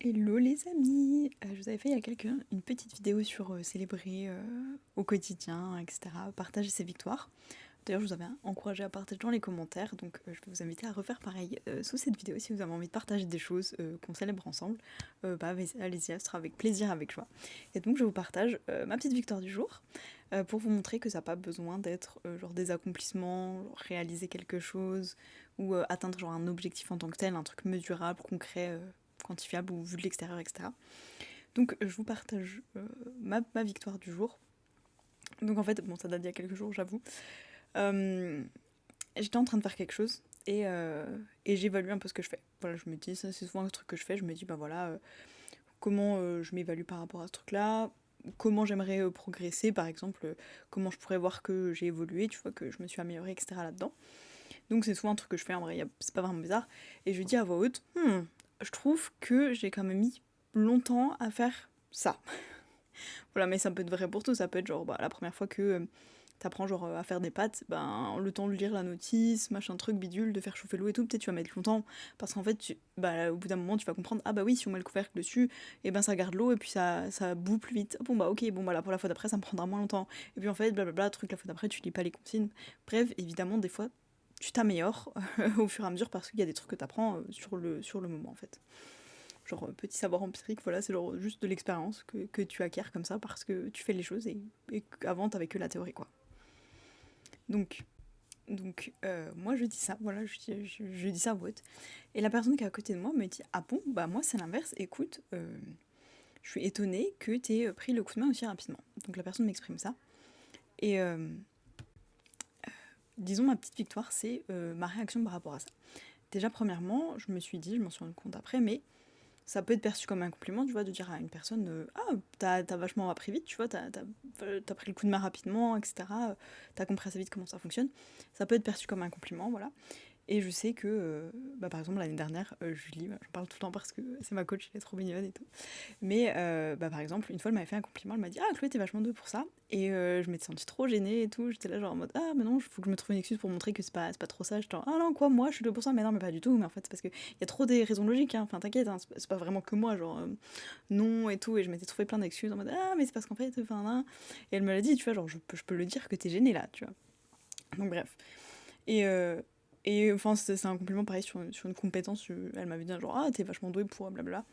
Hello les amis! Je vous avais fait il y a une petite vidéo sur célébrer au quotidien, etc. Partager ses victoires. D'ailleurs, je vous avais encouragé à partager dans les commentaires, donc je vais vous inviter à refaire pareil sous cette vidéo si vous avez envie de partager des choses qu'on célèbre ensemble. Allez-y, ce sera avec plaisir, avec joie. Et donc je vous partage ma petite victoire du jour pour vous montrer que ça n'a pas besoin d'être genre des accomplissements, genre réaliser quelque chose ou atteindre genre un objectif en tant que tel, un truc mesurable, concret, quantifiable ou vu de l'extérieur, etc. Donc je vous partage ma victoire du jour. Donc en fait, bon, ça date d'il y a quelques jours, j'avoue. J'étais en train de faire quelque chose et j'évalue un peu ce que je fais. Voilà, je me dis, ça c'est souvent un truc que je fais, je me dis, bah voilà, comment je m'évalue par rapport à ce truc-là, comment j'aimerais progresser, par exemple, comment je pourrais voir que j'ai évolué, tu vois, que je me suis améliorée, etc. là-dedans. Donc c'est souvent un truc que je fais, en vrai, c'est pas vraiment bizarre. Et je dis à voix haute, je trouve que j'ai quand même mis longtemps à faire ça. Voilà, mais ça peut être vrai pour tout, ça peut être genre la première fois que t'apprends genre à faire des pâtes, ben le temps de lire la notice, machin truc bidule, de faire chauffer l'eau et tout, peut-être tu vas mettre longtemps parce qu'en fait au bout d'un moment tu vas comprendre ah bah oui si on met le couvercle dessus et ben ça garde l'eau et puis ça bout plus vite. Bon bah ok bon bah là pour la fois d'après ça me prendra moins longtemps et puis en fait blablabla truc la fois d'après tu lis pas les consignes. Bref évidemment des fois tu t'améliores au fur et à mesure parce qu'il y a des trucs que t'apprends sur le moment en fait. Genre petit savoir empirique, voilà, c'est genre juste de l'expérience que tu acquiers comme ça parce que tu fais les choses et qu'avant t'avais que la théorie quoi. Donc, moi je dis ça, voilà, je dis ça à voix haute. Et la personne qui est à côté de moi me dit ah bon, bah moi c'est l'inverse, écoute, je suis étonnée que t'aies pris le coup de main aussi rapidement. Donc la personne m'exprime ça. Et disons ma petite victoire, c'est ma réaction par rapport à ça. Déjà premièrement, je me suis dit, je m'en suis rendu compte après, mais ça peut être perçu comme un compliment, tu vois, de dire à une personne ah, t'as vachement appris vite, tu vois, t'as pris le coup de main rapidement, etc. T'as compris assez vite comment ça fonctionne. Ça peut être perçu comme un compliment, voilà. Et je sais que, par exemple, l'année dernière, Julie, j'en parle tout le temps parce que c'est ma coach, elle est trop mignonne et tout. Mais par exemple, une fois, elle m'avait fait un compliment, elle m'a dit ah, Chloé, t'es vachement douée pour ça. Et je m'étais sentie trop gênée et tout. J'étais là, genre en mode ah, mais non, il faut que je me trouve une excuse pour montrer que c'est pas trop ça. J'étais genre ah non, quoi, moi, je suis douée pour ça. Mais non, mais pas du tout. Mais en fait, c'est parce qu'il y a trop des raisons logiques. Hein. Enfin, t'inquiète, hein, c'est pas vraiment que moi, genre non et tout. Et je m'étais trouvé plein d'excuses en mode ah, mais c'est parce qu'en fait, enfin, là. Et elle me l'a dit, tu vois, genre je peux le dire que t'es gênée là, tu vois. Donc bref. Et. Enfin, c'est un compliment pareil sur une compétence. Elle m'avait dit genre, ah, t'es vachement douée pour blabla.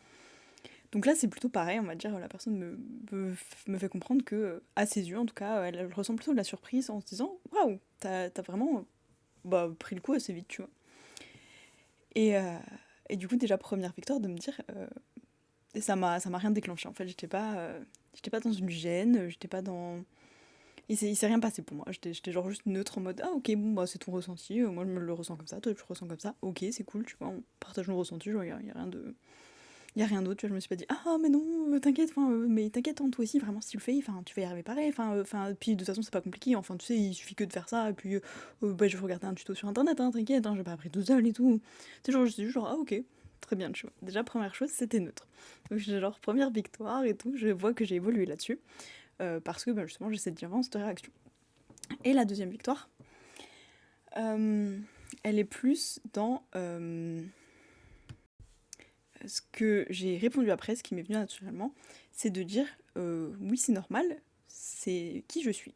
Donc là, c'est plutôt pareil, on va dire, la personne me fait comprendre que, à ses yeux en tout cas, elle ressent plutôt de la surprise en se disant, waouh, t'as vraiment pris le coup assez vite, tu vois. Et, euh, et du coup, déjà, première victoire de me dire, ça m'a rien déclenché en fait, j'étais pas dans une gêne, j'étais pas dans. Il s'est rien passé pour moi. J'étais genre juste neutre en mode ah ok bon bah c'est ton ressenti, moi je me le ressens comme ça, toi tu le ressens comme ça, ok c'est cool tu vois, on partage nos ressentis, genre y a rien de. Y a rien d'autre, tu vois, je me suis pas dit ah mais non, t'inquiète, mais t'inquiète hein, toi aussi vraiment si tu le fais, tu vas y arriver pareil, puis de toute façon c'est pas compliqué, enfin tu sais il suffit que de faire ça, et puis je vais regarder un tuto sur internet, hein, t'inquiète, hein, j'ai pas appris tout seul et tout. C'est genre je suis genre ah ok, très bien tu vois. Déjà première chose c'était neutre. Donc j'ai genre première victoire et tout, je vois que j'ai évolué là-dessus. Parce que justement j'ai cette différence de réaction. Et la deuxième victoire, elle est plus dans ce que j'ai répondu après, ce qui m'est venu naturellement, c'est de dire oui c'est normal, c'est qui je suis.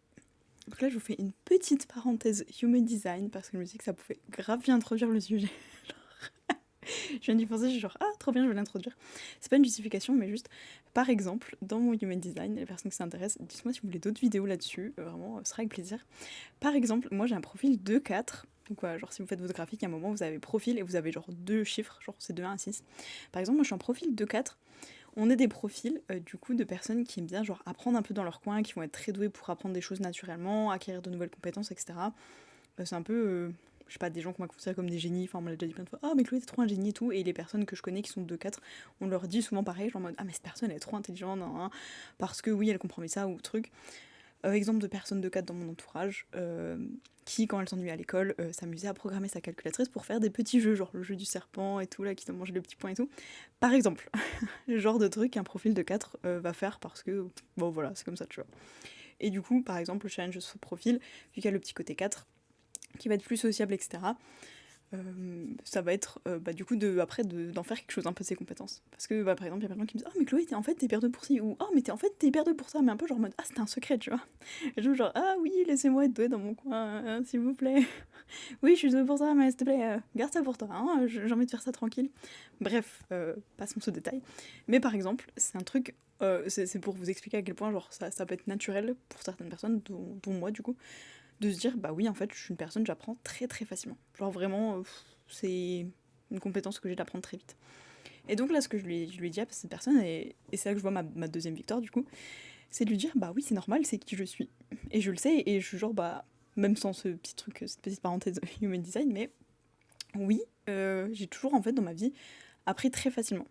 Donc là je vous fais une petite parenthèse human design parce que je me suis dit que ça pouvait grave bien introduire le sujet. Je viens d'y penser, je suis genre ah trop bien je vais l'introduire. C'est pas une justification mais juste par exemple dans mon human design, les personnes qui s'intéressent, dites-moi si vous voulez d'autres vidéos là-dessus, vraiment ce sera avec plaisir. Par exemple, moi j'ai un profil 2-4. Donc voilà, genre si vous faites votre graphique, à un moment vous avez profil et vous avez genre deux chiffres, genre c'est de 1 à 6. Par exemple, moi je suis en profil 2-4. On est des profils du coup de personnes qui aiment bien genre apprendre un peu dans leur coin, qui vont être très douées pour apprendre des choses naturellement, acquérir de nouvelles compétences, etc. C'est un peu, je sais pas, des gens qu'on m'a considéré comme des génies, enfin on me l'a déjà dit plein de fois, ah mais Chloé t'es trop un génie et tout, et les personnes que je connais qui sont 2-4, on leur dit souvent pareil, genre en mode ah mais cette personne elle est trop intelligente, hein, parce que oui elle comprend mieux ça ou truc. Exemple de personnes de 4 dans mon entourage qui, quand elle s'ennuyait à l'école, s'amusait à programmer sa calculatrice pour faire des petits jeux, genre le jeu du serpent et tout, là, qui doit manger les petits points et tout. Par exemple, le genre de truc qu'un profil de 4 va faire parce que, bon voilà, c'est comme ça, tu vois. Et du coup, par exemple, le challenge de ce profil, vu qu'il y a le petit côté 4, qui va être plus sociable, etc., ça va être du coup d'en faire quelque chose un peu de ses compétences. Parce que par exemple, il y a plein de gens qui me disent: «Ah mais Chloé, en fait t'es hyper douée pour ci» ou «Oh mais t'es hyper douée pour ça», mais un peu genre en mode: «Ah c'était un secret», tu vois? Et je genre: «Ah oui, laissez-moi être douée dans mon coin, s'il vous plaît. Oui, je suis douée pour ça, mais s'il te plaît, garde ça pour toi, hein, j'ai envie de faire ça tranquille». Bref, passons ce détail. Mais par exemple, c'est un truc, c'est pour vous expliquer à quel point genre ça peut être naturel pour certaines personnes, dont moi du coup, de se dire: «Bah oui, en fait, je suis une personne, j'apprends très très facilement». Genre vraiment, c'est une compétence que j'ai d'apprendre très vite. Et donc là, ce que je lui ai dit à cette personne, et c'est là que je vois ma deuxième victoire du coup, c'est de lui dire: «Bah oui, c'est normal, c'est qui je suis. Et je le sais, et je suis genre, bah, même sans ce petit truc, cette petite parenthèse human design, mais oui, j'ai toujours en fait dans ma vie appris très facilement.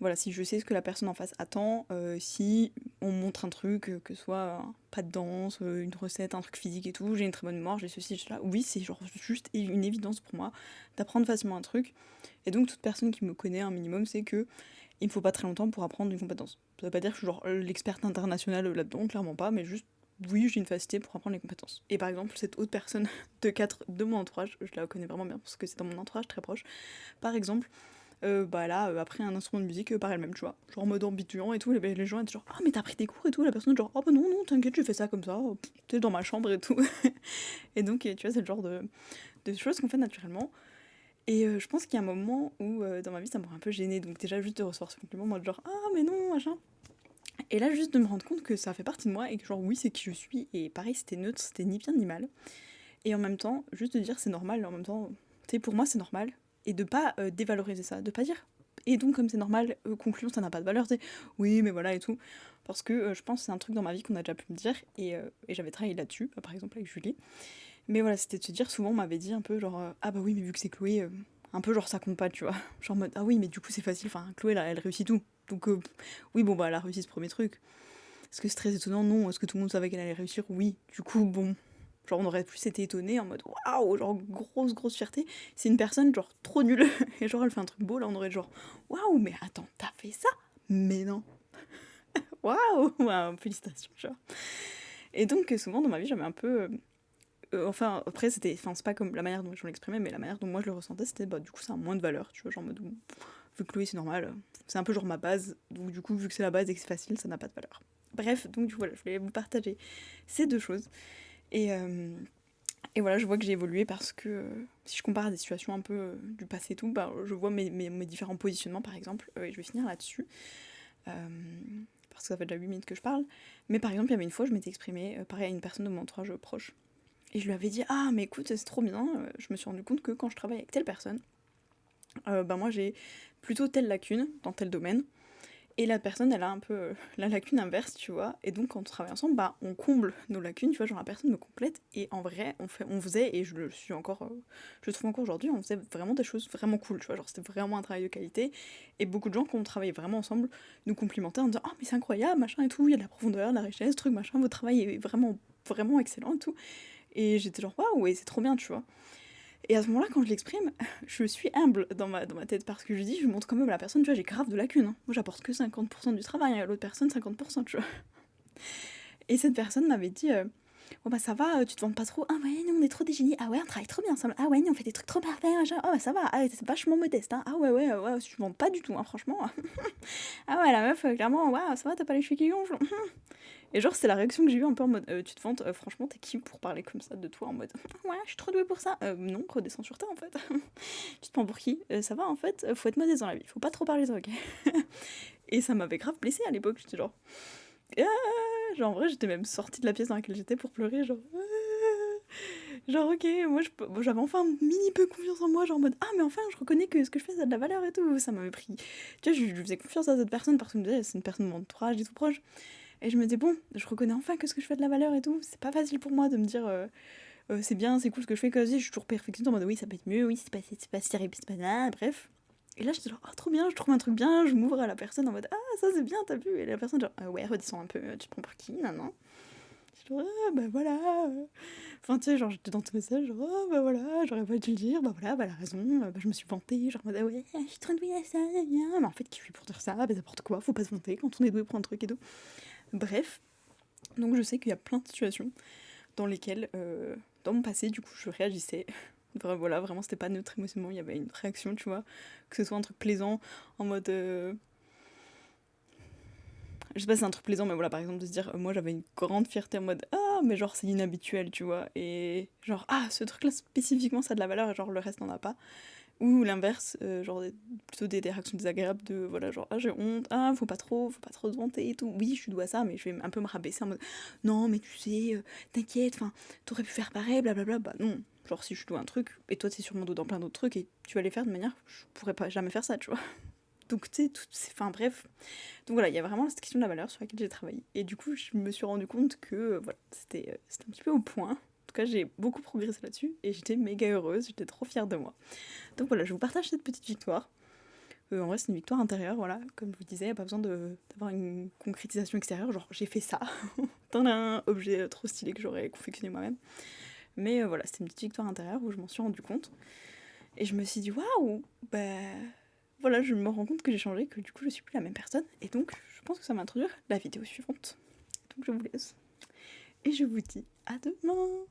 Voilà, si je sais ce que la personne en face attend, si on me montre un truc, que ce soit un pas de danse, une recette, un truc physique et tout, j'ai une très bonne mémoire, j'ai ceci, j'ai cela. Oui, c'est genre juste une évidence pour moi d'apprendre facilement un truc. Et donc toute personne qui me connaît un minimum sait que il me faut pas très longtemps pour apprendre une compétence. Ça veut pas dire que je suis genre l'experte internationale là-dedans, clairement pas, mais juste oui, j'ai une facilité pour apprendre les compétences. Et par exemple, cette autre personne de mon entourage, je la connais vraiment bien parce que c'est dans mon entourage très proche. Par exemple, bah là, après un instrument de musique par elle-même, tu vois. Genre en mode ambition et tout, les gens étaient genre: «Ah mais t'as pris des cours et tout», la personne genre: «Oh bah non, non, t'inquiète, je fais ça comme ça, tu sais, dans ma chambre et tout». Et donc, tu vois, c'est le genre de choses qu'on fait naturellement. Et je pense qu'il y a un moment où dans ma vie ça m'aurait un peu gênée, donc déjà juste de recevoir ce compliment, moi genre: «Ah mais non, machin». Et là juste de me rendre compte que ça fait partie de moi et que genre oui, c'est qui je suis, et pareil, c'était neutre, c'était ni bien ni mal. Et en même temps, juste de dire c'est normal, en même temps, tu sais, pour moi c'est normal. Et de pas dévaloriser ça, de pas dire: «Et donc comme c'est normal, conclusion ça n'a pas de valeur», tu sais. Oui mais voilà et tout. Parce que je pense que c'est un truc dans ma vie qu'on a déjà pu me dire, et j'avais travaillé là-dessus, par exemple avec Julie. Mais voilà, c'était de se dire, souvent on m'avait dit un peu genre: «Ah bah oui mais vu que c'est Chloé, un peu genre ça compte pas», tu vois. Genre en mode: «Ah oui mais du coup c'est facile, enfin Chloé là, elle réussit tout. Donc oui bon bah elle a réussi ce premier truc. Est-ce que c'est très étonnant? Non. Est-ce que tout le monde savait qu'elle allait réussir? Oui. Du coup bon, genre on aurait plus été étonné en mode waouh, genre grosse fierté. C'est une personne genre trop nulle et genre elle fait un truc beau, là on aurait genre waouh mais attends, t'as fait ça? Mais non. Waouh, waouh, félicitations, tu vois. Et donc souvent dans ma vie j'avais un peu enfin après c'était, enfin c'est pas comme la manière dont je l'exprimais, mais la manière dont moi je le ressentais, c'était bah du coup ça a moins de valeur, tu vois, genre en mode vu que Chloé c'est normal, c'est un peu genre ma base, donc du coup vu que c'est la base et que c'est facile, ça n'a pas de valeur. Bref, donc voilà, je voulais vous partager ces deux choses. Et, euh, et voilà, je vois que j'ai évolué parce que si je compare à des situations un peu du passé et tout, bah, je vois mes différents positionnements par exemple, et je vais finir là-dessus, euh, parce que ça fait déjà 8 minutes que je parle. Mais par exemple, il y avait une fois, je m'étais exprimée, pareil, à une personne de mon entourage proche. Et je lui avais dit: «Ah mais écoute, c'est trop bien, je me suis rendu compte que quand je travaille avec telle personne, bah moi j'ai plutôt telle lacune dans tel domaine, et la personne elle a un peu la lacune inverse, tu vois. Et donc quand on travaille ensemble, bah on comble nos lacunes, tu vois, genre la personne me complète, et en vrai on faisait, et je le suis encore, je le trouve encore aujourd'hui, on faisait vraiment des choses vraiment cool, tu vois, genre c'était vraiment un travail de qualité. Et beaucoup de gens quand on travaillait vraiment ensemble nous complimentaient en disant: «Oh mais c'est incroyable, machin et tout, il y a de la profondeur, de la richesse, truc machin, votre travail est vraiment excellent et tout». Et j'étais genre waouh, et c'est trop bien, tu vois. Et à ce moment-là, quand je l'exprime, je suis humble dans ma tête, parce que je dis, je montre quand même à la personne, tu vois, j'ai grave de lacunes, hein. Moi, j'apporte que 50% du travail, hein, l'autre personne, 50%, tu vois. Et cette personne m'avait dit: «Oh bah ça va, tu te vantes pas trop. Ah ouais, nous on est trop des génies. Ah ouais, on travaille trop bien ensemble. Ah ouais, nous on fait des trucs trop parfaits. Machin. Ah ouais, ça va. Ah, c'est vachement modeste. Hein. Ah ouais, ouais, ouais, tu te vantes pas du tout, hein, franchement. Ah ouais, la meuf, clairement, waouh, ça va, t'as pas les cheveux qui gonflent.» Et genre, c'est la réaction que j'ai eue un peu en mode: tu te vantes, franchement, t'es qui pour parler comme ça de toi en mode: ouais, je suis trop douée pour ça. Non, redescends sur terre en fait. Tu te prends pour qui? Ça va en fait, faut être modeste dans la vie, faut pas trop parler ça, ok. Et ça m'avait grave blessée à l'époque, j'étais genre. Genre en vrai, j'étais même sortie de la pièce dans laquelle j'étais pour pleurer, genre. Genre, ok, moi j'avais enfin un mini peu confiance en moi, genre en mode: ah, mais enfin, je reconnais que ce que je fais ça a de la valeur et tout. Ça m'avait pris. Tu vois, je faisais confiance à cette personne parce que je me disais, c'est une personne de mon entourage et tout proche. Et je me disais, bon, je reconnais enfin que ce que je fais a de la valeur et tout. C'est pas facile pour moi de me dire, c'est bien, c'est cool ce que je fais, que je suis toujours perfectionniste en mode oui, ça peut être mieux, oui, c'est pas si terrible, c'est pas là, bref. Et là, j'étais genre, oh, trop bien, je trouve un truc bien, je m'ouvre à la personne en mode: ah, ça c'est bien, t'as vu. Et la personne, genre, ah ouais, redescends un peu, tu te prends pour qui, non, non. Je genre, ah, bah voilà. Enfin, tu sais, genre, j'étais dans ton message, genre, oh, bah voilà, j'aurais pas dû le dire, bah voilà, bah elle a raison, bah je me suis vantée, genre, en mode: ah ouais, je suis trop douée à ça, bien. Mais en fait, qui je suis pour dire ça, bah n'importe quoi, faut pas se vanter quand on est doué pour un truc et tout. Bref, donc je sais qu'il y a plein de situations dans lesquelles, dans mon passé, du coup, je réagissais Enfin, voilà, vraiment, c'était pas neutre émotionnellement, il y avait une réaction, tu vois. Que ce soit un truc plaisant, en mode. Je sais pas si c'est un truc plaisant, mais voilà, par exemple, de se dire, moi j'avais une grande fierté en mode, ah, mais genre c'est inhabituel, tu vois. Et genre, ah, ce truc-là spécifiquement, ça a de la valeur, et genre le reste n'en a pas. Ou l'inverse, genre plutôt des réactions désagréables de, voilà, genre, ah, j'ai honte, ah, faut pas trop te vanter et tout. Oui, je suis douée à ça, mais je vais un peu me rabaisser en mode, non, mais tu sais, t'inquiète, enfin, t'aurais pu faire pareil, blablabla. Bah non, genre, si je suis douée à un truc, et toi t'es sur mon dos dans plein d'autres trucs, et tu vas les faire de manière, je pourrais pas jamais faire ça, tu vois. Donc, tu sais, enfin bref. Donc voilà, il y a vraiment cette question de la valeur sur laquelle j'ai travaillé. Et du coup, je me suis rendu compte que, voilà, c'était un petit peu au point. En tout cas, j'ai beaucoup progressé là-dessus et j'étais méga heureuse, j'étais trop fière de moi. Donc voilà, je vous partage cette petite victoire. En vrai, c'est une victoire intérieure, voilà. Comme je vous disais, il n'y a pas besoin d'avoir une concrétisation extérieure, genre j'ai fait ça. Dans un objet trop stylé que j'aurais confectionné moi-même. Mais voilà, c'était une petite victoire intérieure où je m'en suis rendu compte. Et je me suis dit, waouh, bah voilà, je me rends compte que j'ai changé, que du coup je suis plus la même personne. Et donc, je pense que ça va introduire la vidéo suivante. Donc je vous laisse. Et je vous dis à demain.